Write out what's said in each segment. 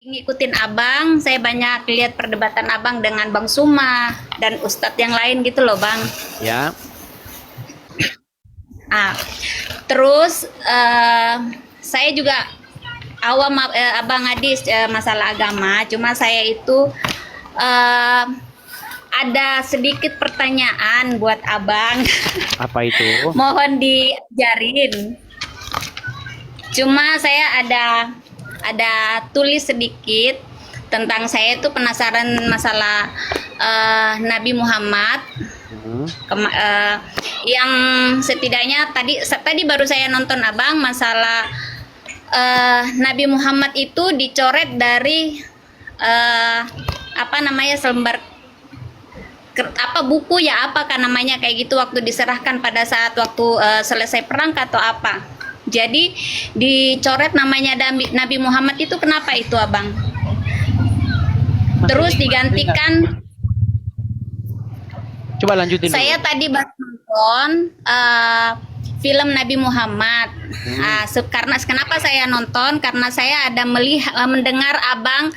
ngikutin abang, saya banyak lihat perdebatan abang dengan Bang Suma dan Ustadz yang lain gitu loh bang. Ya, Ah, terus saya juga awam abang Adis masalah agama, cuma saya itu eh, ada sedikit pertanyaan buat abang, apa itu? mohon diajarin. Cuma saya ada tulis sedikit tentang saya itu penasaran masalah Nabi Muhammad. Hmm. Yang setidaknya tadi baru saya nonton abang masalah Nabi Muhammad itu dicoret dari apa namanya selembar apa buku ya apa kan namanya kayak gitu waktu diserahkan pada saat waktu selesai perang atau apa. Jadi dicoret namanya Nabi Muhammad itu kenapa itu abang? Terus digantikan. Coba lanjutin dulu. Saya tadi baru nonton film Nabi Muhammad. Karena kenapa saya nonton? Karena saya ada mendengar abang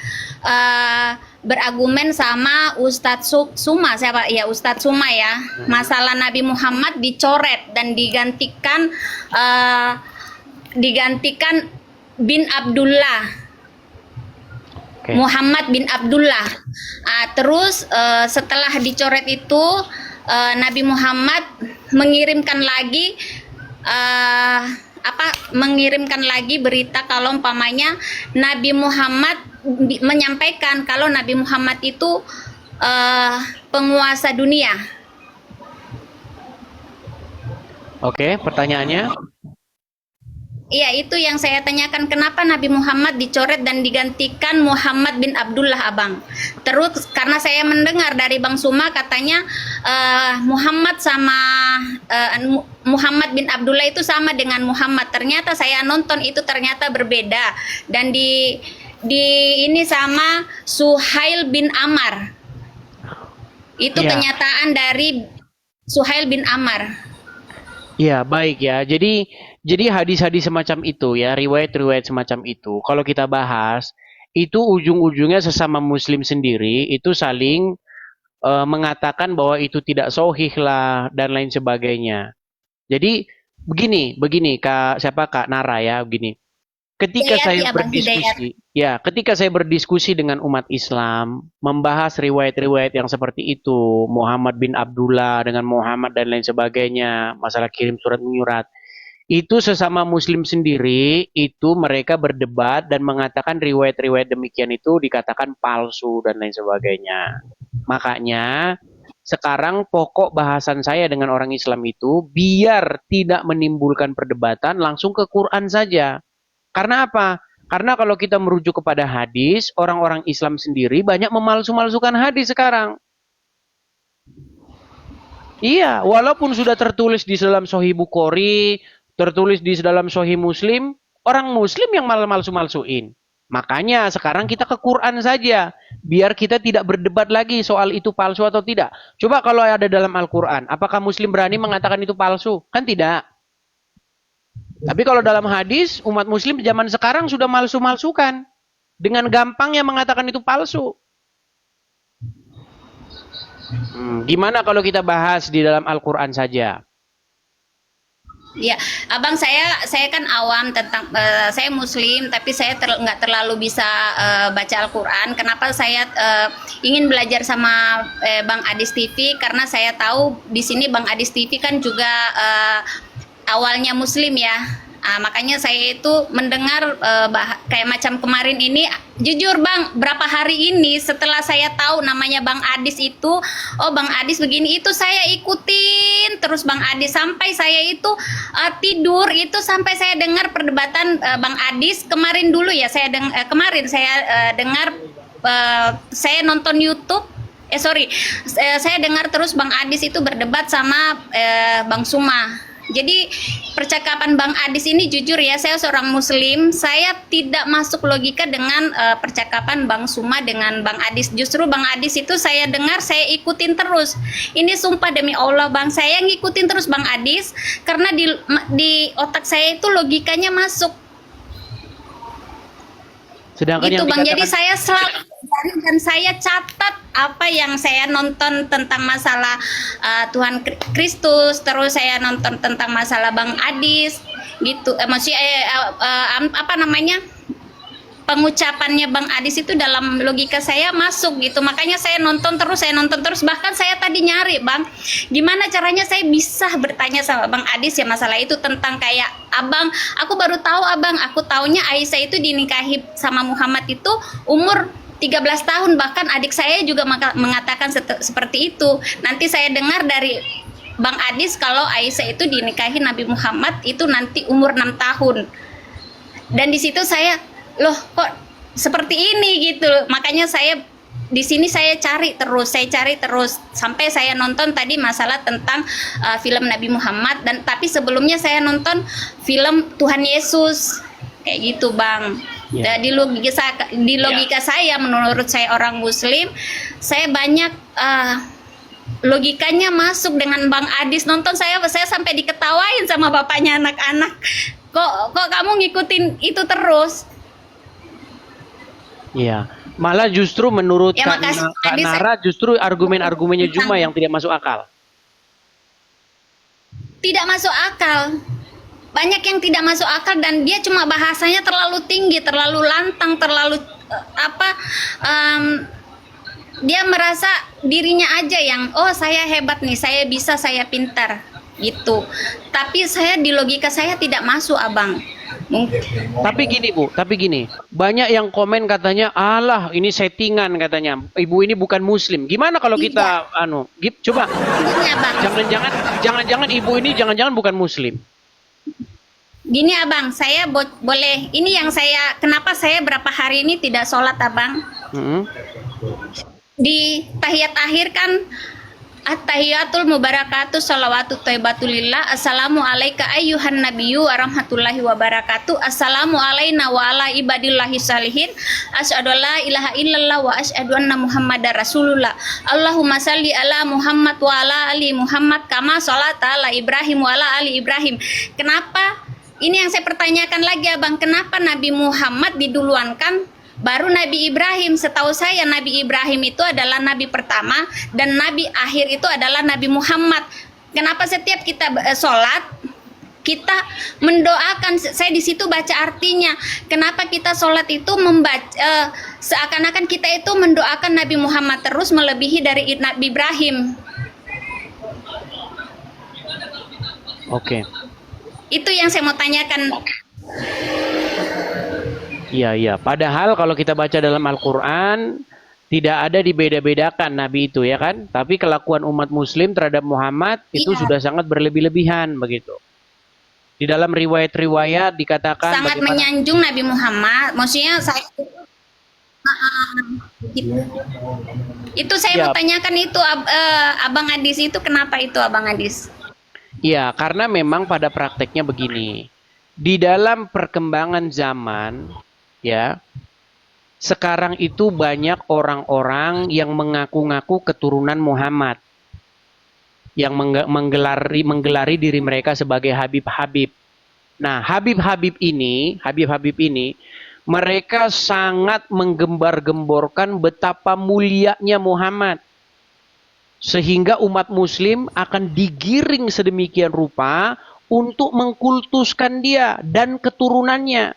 berargumen sama Ustadz Suma, siapa ya Ustadz Suma ya. Masalah Nabi Muhammad dicoret dan digantikan bin Abdullah. Oke. Muhammad bin Abdullah. Terus setelah dicoret itu Nabi Muhammad mengirimkan lagi mengirimkan lagi berita kalau umpamanya Nabi Muhammad menyampaikan kalau Nabi Muhammad itu penguasa dunia. Oke, pertanyaannya? Iya, itu yang saya tanyakan, kenapa Nabi Muhammad dicoret dan digantikan Muhammad bin Abdullah abang. Terus karena saya mendengar dari Bang Suma katanya Muhammad sama Muhammad bin Abdullah itu sama dengan Muhammad. Ternyata saya nonton itu ternyata berbeda dan di ini sama Suhail bin Amar. Itu Iya. kenyataan dari Suhail bin Amar. Iya, baik ya. Jadi hadis-hadis semacam itu ya, riwayat-riwayat semacam itu, kalau kita bahas, itu ujung-ujungnya sesama muslim sendiri itu saling mengatakan bahwa itu tidak sahih lah dan lain sebagainya. Jadi begini Kak Nara ya, begini. Ketika Hidayat saya ya Bang Hidayat. ketika saya berdiskusi dengan umat Islam, membahas riwayat-riwayat yang seperti itu, Muhammad bin Abdullah dengan Muhammad dan lain sebagainya, masalah kirim surat menyurat, itu sesama Muslim sendiri, itu mereka berdebat dan mengatakan riwayat-riwayat demikian itu dikatakan palsu dan lain sebagainya. Makanya sekarang pokok bahasan saya dengan orang Islam itu biar tidak menimbulkan perdebatan langsung ke Quran saja. Karena apa? Karena kalau kita merujuk kepada hadis, orang-orang Islam sendiri banyak memalsu-malsukan hadis sekarang. Iya, walaupun sudah tertulis di dalam Sahih Bukhari, tertulis di dalam Sahih Muslim, orang Muslim yang malah malsu-malsuin. Makanya sekarang kita ke Quran saja, biar kita tidak berdebat lagi soal itu palsu atau tidak. Coba kalau ada dalam Al-Quran, apakah Muslim berani mengatakan itu palsu? Kan tidak. Tapi kalau dalam hadis, umat muslim zaman sekarang sudah malsu-malsukan. Dengan gampangnya mengatakan itu palsu. Gimana kalau kita bahas di dalam Al-Quran saja? Ya, abang saya kan awam tentang saya Muslim, tapi saya nggak terlalu bisa baca Al-Quran. Kenapa saya ingin belajar sama Bang Adis TV? Karena saya tahu di sini Bang Adis TV kan juga awalnya Muslim ya. Makanya saya itu mendengar kayak macam kemarin ini, jujur Bang, berapa hari ini setelah saya tahu namanya Bang Adis itu, oh Bang Adis begini, itu saya ikutin terus Bang Adis sampai saya itu tidur itu sampai saya dengar perdebatan Bang Adis kemarin dulu ya, kemarin saya dengar saya nonton YouTube. Saya dengar terus Bang Adis itu berdebat sama Bang Suma. Jadi percakapan Bang Adis ini jujur ya, saya seorang Muslim, saya tidak masuk logika dengan percakapan Bang Suma dengan Bang Adis. Justru Bang Adis itu saya dengar, saya ikutin terus. Ini sumpah demi Allah Bang, saya ngikutin terus Bang Adis karena di otak saya itu logikanya masuk. Sedangkan Gitu yang Bang, jadi dikatakan saya selalu cari dan saya catat apa yang saya nonton tentang masalah Tuhan Kristus, terus saya nonton tentang masalah Bang Adis, gitu. Maksudnya apa namanya? Pengucapannya Bang Adis itu dalam logika saya masuk gitu. Makanya saya nonton terus, bahkan saya tadi nyari Bang, gimana caranya saya bisa bertanya sama Bang Adis ya masalah itu tentang kayak Abang, aku baru tahu Abang, aku taunya Aisyah itu dinikahi sama Muhammad itu umur 13 tahun, bahkan adik saya juga mengatakan seperti itu. Nanti saya dengar dari Bang Adis kalau Aisyah itu dinikahi Nabi Muhammad itu nanti umur 6 tahun. Dan di situ saya, loh kok seperti ini gitu. Makanya saya di sini saya cari terus sampai saya nonton tadi masalah tentang film Nabi Muhammad, dan tapi sebelumnya saya nonton film Tuhan Yesus kayak gitu Bang. Ya. Di logika saya, menurut saya orang Muslim, saya banyak logikanya masuk dengan Bang Adis. Nonton saya sampai diketawain sama bapaknya anak-anak. Kok kamu ngikutin itu terus? Iya, malah justru menurut Ya, Kak makasih. Kak Nara justru argumen-argumennya Juma yang tidak masuk akal. Tidak masuk akal. Banyak yang tidak masuk akal dan dia cuma bahasanya terlalu tinggi, terlalu lantang, terlalu dia merasa dirinya aja yang saya hebat nih, saya bisa, saya pintar gitu. Tapi di logika saya tidak masuk Abang. Tapi gini, banyak yang komen katanya, alah ini settingan katanya, ibu ini bukan Muslim. Gimana kalau kita, coba, Gini Abang, jangan-jangan ibu ini jangan-jangan bukan Muslim. gini Abang, saya boleh, ini yang kenapa saya berapa hari ini tidak sholat Abang? Di tahiyat akhir kan, At-tahiyatul mubarakatuh salawatu thayyibatulillah. Assalamu alayka ayyuhan nabiyyu warahmatullahi wabarakatuh. Assalamu alayna wa ala ibadillahi salihin. Asyhadu alla ilaha illallah wa asyhadu anna muhammadar rasulullah. Allahumma salli ala Muhammad wa ala ali Muhammad kama sholata ala Ibrahim wa ala ali Ibrahim. Kenapa? Ini yang saya pertanyakan lagi Abang, kenapa Nabi Muhammad diduluankan baru Nabi Ibrahim? Setahu saya Nabi Ibrahim itu adalah nabi pertama dan nabi akhir itu adalah Nabi Muhammad. Kenapa setiap kita sholat kita mendoakan? Saya di situ baca artinya. Kenapa kita sholat itu membaca seakan-akan kita itu mendoakan Nabi Muhammad terus melebihi dari Nabi Ibrahim. Oke. Itu yang saya mau tanyakan. Iya. Padahal kalau kita baca dalam Al-Quran, tidak ada dibeda-bedakan Nabi itu ya kan. Tapi kelakuan umat Muslim terhadap Muhammad itu sudah sangat berlebih-lebihan begitu. Di dalam riwayat-riwayat dikatakan Sangat menyanjung Nabi Muhammad. Maksudnya saya itu saya mau tanyakan itu Abang Adis itu kenapa itu Abang Adis? Iya, karena memang pada prakteknya begini. Di dalam perkembangan zaman, ya, sekarang itu banyak orang-orang yang mengaku-ngaku keturunan Muhammad, yang menggelari diri mereka sebagai Habib-Habib. Nah, Habib-Habib ini, mereka sangat menggembar-gemborkan betapa mulianya Muhammad. Sehingga umat Muslim akan digiring sedemikian rupa untuk mengkultuskan dia dan keturunannya.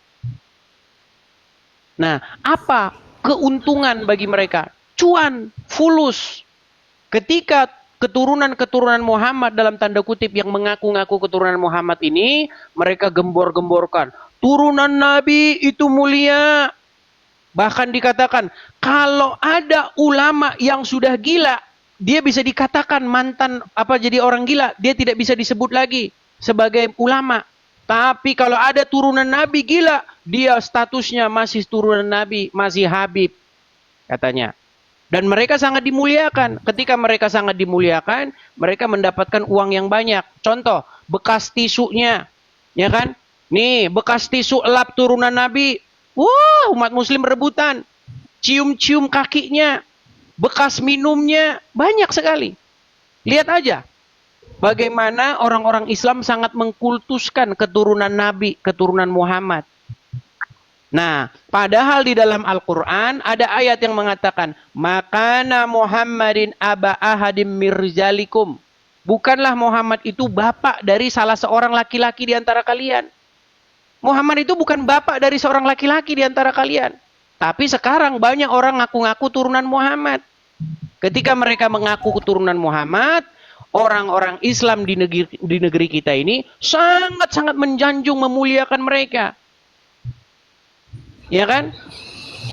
Nah, apa keuntungan bagi mereka? Cuan, fulus. Ketika keturunan-keturunan Muhammad dalam tanda kutip yang mengaku-ngaku keturunan Muhammad ini, mereka gembor-gemborkan, turunan Nabi itu mulia. Bahkan dikatakan, kalau ada ulama yang sudah gila, dia bisa dikatakan jadi orang gila, dia tidak bisa disebut lagi sebagai ulama. Tapi kalau ada turunan Nabi gila, dia statusnya masih turunan Nabi, masih Habib katanya. Dan mereka sangat dimuliakan. Ketika mereka sangat dimuliakan, mereka mendapatkan uang yang banyak. Contoh, bekas tisunya, ya kan? Nih, bekas tisu lap turunan Nabi. Wah, umat Muslim rebutan. Cium-cium kakinya. Bekas minumnya banyak sekali. Lihat aja bagaimana orang-orang Islam sangat mengkultuskan keturunan Nabi, keturunan Muhammad. Nah, padahal di dalam Al-Quran ada ayat yang mengatakan, Makana Muhammadin aba ahadim mirjalikum. Bukanlah Muhammad itu bapak dari salah seorang laki-laki di antara kalian. Muhammad itu bukan bapak dari seorang laki-laki di antara kalian. Tapi sekarang banyak orang ngaku-ngaku turunan Muhammad. Ketika mereka mengaku keturunan Muhammad, orang-orang Islam di negeri kita ini sangat-sangat menjanjung, memuliakan mereka. Ya kan?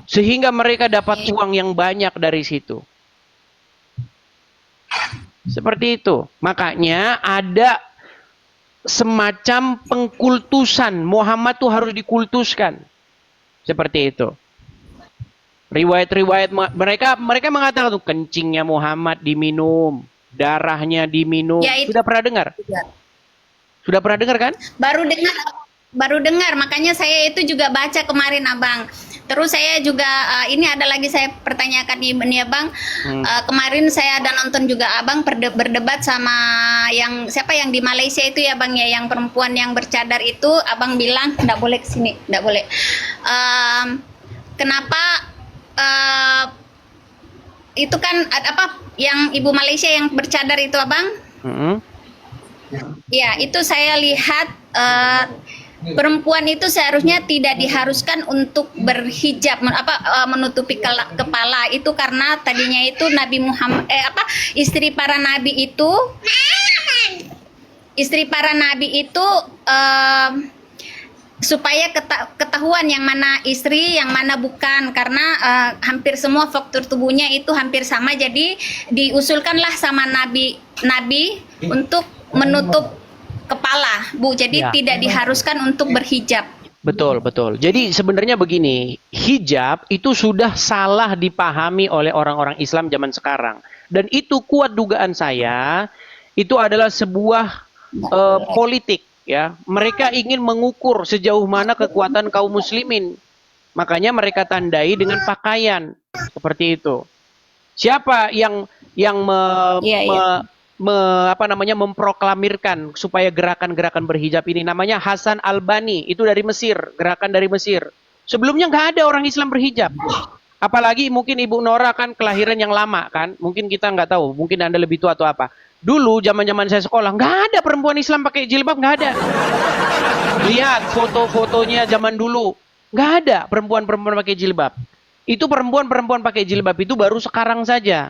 Sehingga mereka dapat uang yang banyak dari situ. Seperti itu. Makanya ada semacam pengkultusan. Muhammad tuh harus dikultuskan. Seperti itu. Riwayat-riwayat mereka mengatakan tuh kencingnya Muhammad diminum, darahnya diminum. Ya, itu. Sudah pernah dengar? Sudah pernah dengar kan? Baru dengar, makanya saya itu juga baca kemarin Abang. Terus saya juga ini ada lagi saya pertanyakan ini Abang. Kemarin saya ada nonton juga Abang berdebat sama yang siapa yang di Malaysia itu ya Bang ya, yang perempuan yang bercadar itu. Abang bilang enggak boleh kesini, enggak boleh. Kenapa itu kan apa yang ibu Malaysia yang bercadar itu Abang? Ya, itu saya lihat perempuan itu seharusnya tidak diharuskan untuk berhijab menutupi kepala itu karena tadinya itu Nabi Muhammad istri para nabi itu supaya ketahuan yang mana istri yang mana bukan karena hampir semua faktor tubuhnya itu hampir sama, jadi diusulkanlah sama nabi untuk menutup kepala, Bu. Jadi Ya. tidak diharuskan untuk berhijab. Betul, betul. Jadi sebenarnya begini, hijab itu sudah salah dipahami oleh orang-orang Islam zaman sekarang. Dan itu kuat dugaan saya, itu adalah sebuah politik. Ya, mereka ingin mengukur sejauh mana kekuatan kaum muslimin. Makanya mereka tandai dengan pakaian seperti itu. Siapa yang memproklamirkan supaya gerakan-gerakan berhijab ini? Namanya Hasan Albani, itu dari Mesir, gerakan dari Mesir. Sebelumnya nggak ada orang Islam berhijab. Apalagi mungkin Ibu Nora kan kelahiran yang lama kan, mungkin kita nggak tahu, mungkin Anda lebih tua atau apa. Dulu zaman-zaman saya sekolah nggak ada perempuan Islam pakai jilbab, nggak ada. Lihat foto-fotonya zaman dulu, nggak ada perempuan-perempuan pakai jilbab. Itu perempuan-perempuan pakai jilbab itu baru sekarang saja.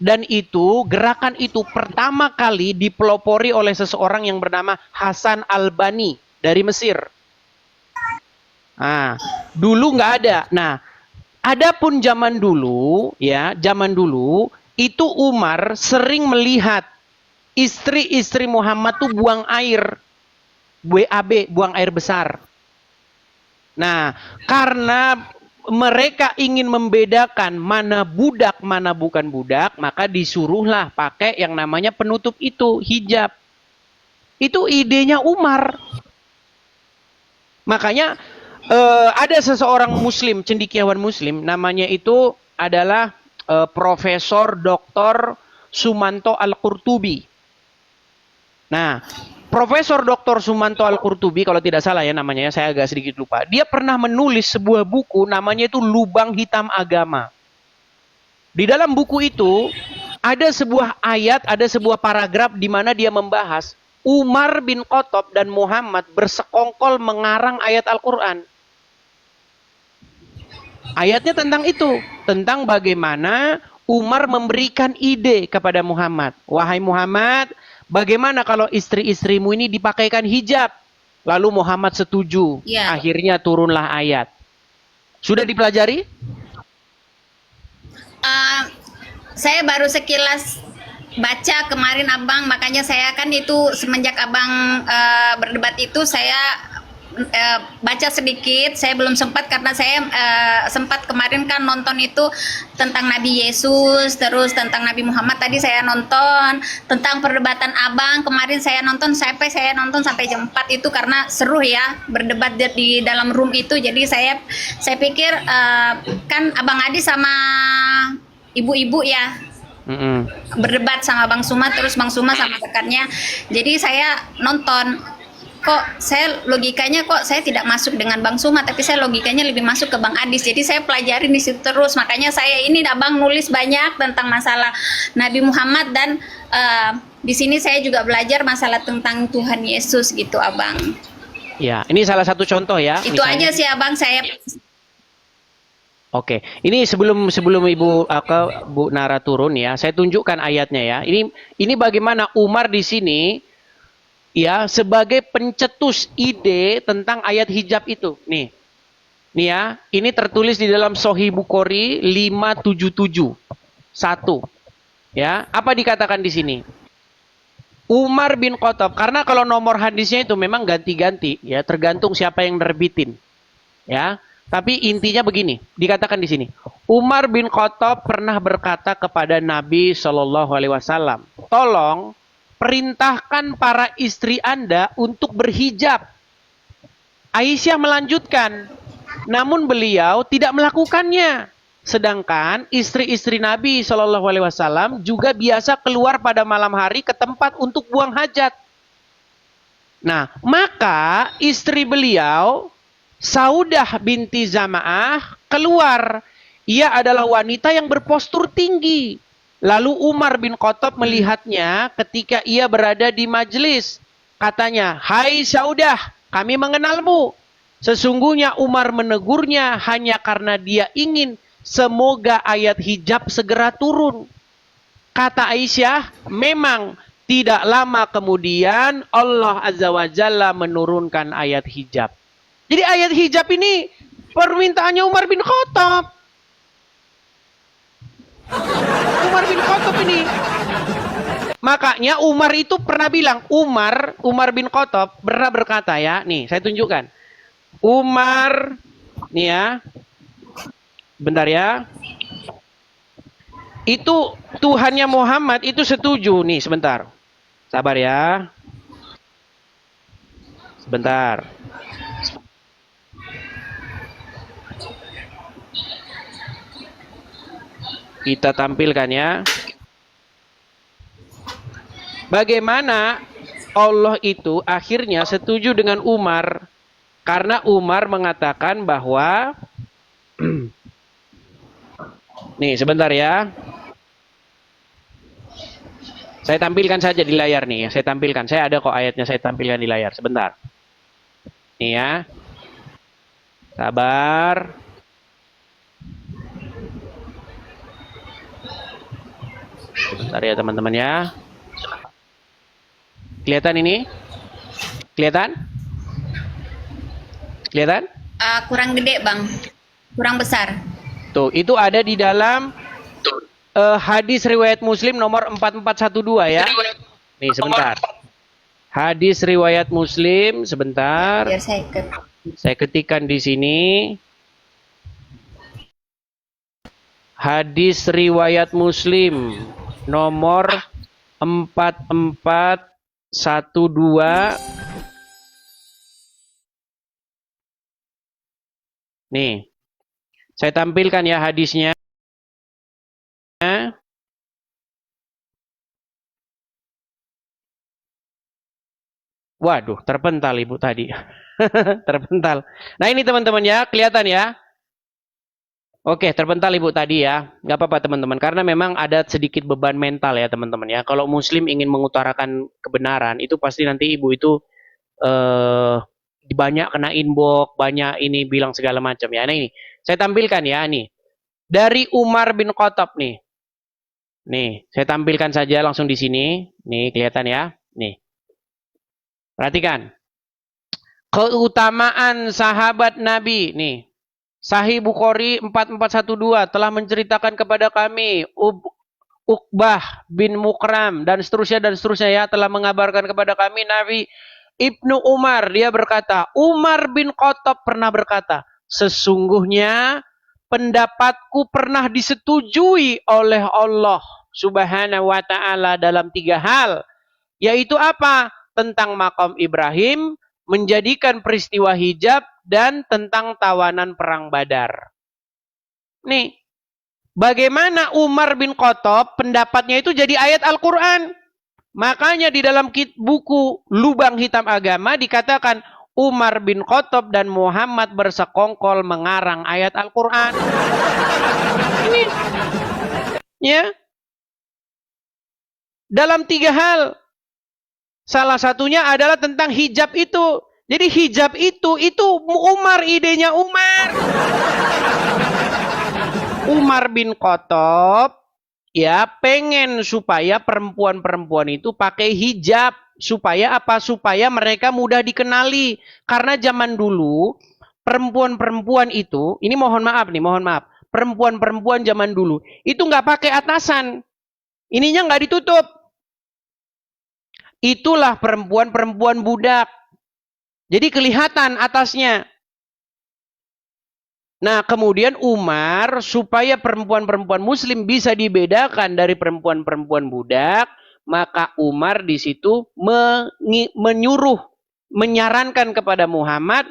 Dan itu, gerakan itu pertama kali dipelopori oleh seseorang yang bernama Hasan Albani dari Mesir. Nah, dulu nggak ada. Nah, adapun zaman dulu, itu Umar sering melihat istri-istri Muhammad tuh buang air, BAB, buang air besar. Nah, karena mereka ingin membedakan mana budak, mana bukan budak, maka disuruhlah pakai yang namanya penutup itu, hijab. Itu idenya Umar. Makanya ada seseorang muslim, cendekiawan muslim, namanya itu adalah Profesor Dr. Sumanto Al-Qurtubi. Nah, Profesor Dr. Sumanto Al-Qurtubi, kalau tidak salah ya namanya, saya agak sedikit lupa. Dia pernah menulis sebuah buku namanya itu Lubang Hitam Agama. Di dalam buku itu ada sebuah ayat, ada sebuah paragraf di mana dia membahas Umar bin Khattab dan Muhammad bersekongkol mengarang ayat Al-Quran. Ayatnya tentang itu, tentang bagaimana Umar memberikan ide kepada Muhammad. Wahai Muhammad, bagaimana kalau istri-istrimu ini dipakaikan hijab? Lalu Muhammad setuju. Ya. Akhirnya turunlah ayat. Sudah dipelajari? Saya baru sekilas baca kemarin Abang, makanya saya kan itu semenjak Abang berdebat itu saya baca sedikit. Saya belum sempat karena saya sempat kemarin kan nonton itu tentang Nabi Yesus, terus tentang Nabi Muhammad tadi saya nonton, tentang perdebatan Abang kemarin saya nonton sampai jam 4 itu karena seru ya berdebat di dalam room itu. Jadi saya pikir kan Abang Adi sama ibu-ibu ya berdebat sama Bang Suma, terus Bang Suma sama rekannya. Jadi saya nonton kok saya logikanya kok saya tidak masuk dengan Bang Suma, tapi saya logikanya lebih masuk ke Bang Adis. Jadi saya pelajari di situ terus. Makanya saya ini Abang nulis banyak tentang masalah Nabi Muhammad, dan di sini saya juga belajar masalah tentang Tuhan Yesus gitu, Abang. Ya, ini salah satu contoh ya. Itu misalnya. aja sih, Abang, saya. Oke, ini sebelum Ibu Bu Nara turun ya, saya tunjukkan ayatnya ya. Ini bagaimana Umar di sini ya sebagai pencetus ide tentang ayat hijab itu. Nih ya, ini tertulis di dalam Sahih Bukhari 577. 1. Ya, apa dikatakan di sini? Umar bin Khattab, karena kalau nomor hadisnya itu memang ganti-ganti ya, tergantung siapa yang nerbitin. Ya. Tapi intinya begini, dikatakan di sini. Umar bin Khattab pernah berkata kepada Nabi Shallallahu Alaihi Wasallam, tolong perintahkan para istri Anda untuk berhijab. Aisyah melanjutkan, namun beliau tidak melakukannya. Sedangkan istri-istri Nabi Shallallahu Alaihi Wasallam juga biasa keluar pada malam hari ke tempat untuk buang hajat. Nah, maka istri beliau Saudah binti Zama'ah keluar. Ia adalah wanita yang berpostur tinggi. Lalu Umar bin Khattab melihatnya ketika ia berada di majelis. Katanya, "Hai Saudah, kami mengenalmu." Sesungguhnya Umar menegurnya hanya karena dia ingin semoga ayat hijab segera turun. Kata Aisyah, memang tidak lama kemudian Allah Azza wa Jalla menurunkan ayat hijab. Jadi ayat hijab ini permintaannya Umar bin Khattab. Umar bin Khattab ini. Makanya Umar itu pernah bilang, Umar bin Khattab pernah berkata ya, nih saya tunjukkan. Umar, nih ya, bentar ya. Itu Tuhannya Muhammad itu setuju, nih sebentar. Sabar ya. Sebentar. Kita tampilkan ya. Bagaimana Allah itu akhirnya setuju dengan Umar. Karena Umar mengatakan bahwa nih sebentar ya. Saya tampilkan saja di layar nih. Saya tampilkan. Saya ada kok ayatnya, saya tampilkan di layar. Sebentar. Nih ya. Sabar. Sebentar ya teman-teman ya. Kelihatan ini? Kelihatan? Kelihatan? Kurang gede, Bang. Kurang besar. Tuh, itu ada di dalam hadis riwayat Muslim nomor 4412 ya. Nih sebentar. Hadis riwayat Muslim sebentar. Biar Saya ketikkan di sini. Hadis riwayat Muslim nomor 4412. Nih. Saya tampilkan ya hadisnya. Waduh, terpental ibu tadi. Terpental. Nah ini teman-teman ya, kelihatan ya. Oke, terpental ibu tadi ya. Nggak apa-apa teman-teman, karena memang ada sedikit beban mental ya teman-teman ya. Kalau muslim ingin mengutarakan kebenaran, itu pasti nanti ibu itu banyak kena inbox, banyak ini bilang segala macam ya. Nah ini, saya tampilkan ya nih. Dari Umar bin Khattab nih. Nih, saya tampilkan saja langsung di sini. Nih, kelihatan ya. Nih. Perhatikan. Keutamaan sahabat Nabi nih. Sahih Bukhari 4412 telah menceritakan kepada kami Uqbah bin Mukram dan seterusnya ya telah mengabarkan kepada kami Nabi Ibnu Umar, dia berkata, Umar bin Khattab pernah berkata, sesungguhnya pendapatku pernah disetujui oleh Allah Subhanahu wa taala dalam 3 hal, yaitu apa? Tentang makam Ibrahim, menjadikan peristiwa hijab, dan tentang tawanan perang Badar. Nih, bagaimana Umar bin Khattab pendapatnya itu jadi ayat Al-Quran? Makanya di dalam buku Lubang Hitam Agama dikatakan Umar bin Khattab dan Muhammad bersekongkol mengarang ayat Al-Quran. Ini, ya, dalam 3 hal. Salah satunya adalah tentang hijab itu. Jadi hijab itu Umar, idenya Umar. Umar bin Khattab ya pengen supaya perempuan-perempuan itu pakai hijab. Supaya apa? Supaya mereka mudah dikenali. Karena zaman dulu perempuan-perempuan itu, ini mohon maaf, perempuan-perempuan zaman dulu itu nggak pakai atasan. Ininya nggak ditutup. Itulah perempuan-perempuan budak. Jadi kelihatan atasnya. Nah, kemudian Umar supaya perempuan-perempuan muslim bisa dibedakan dari perempuan-perempuan budak, maka Umar di situ menyarankan kepada Muhammad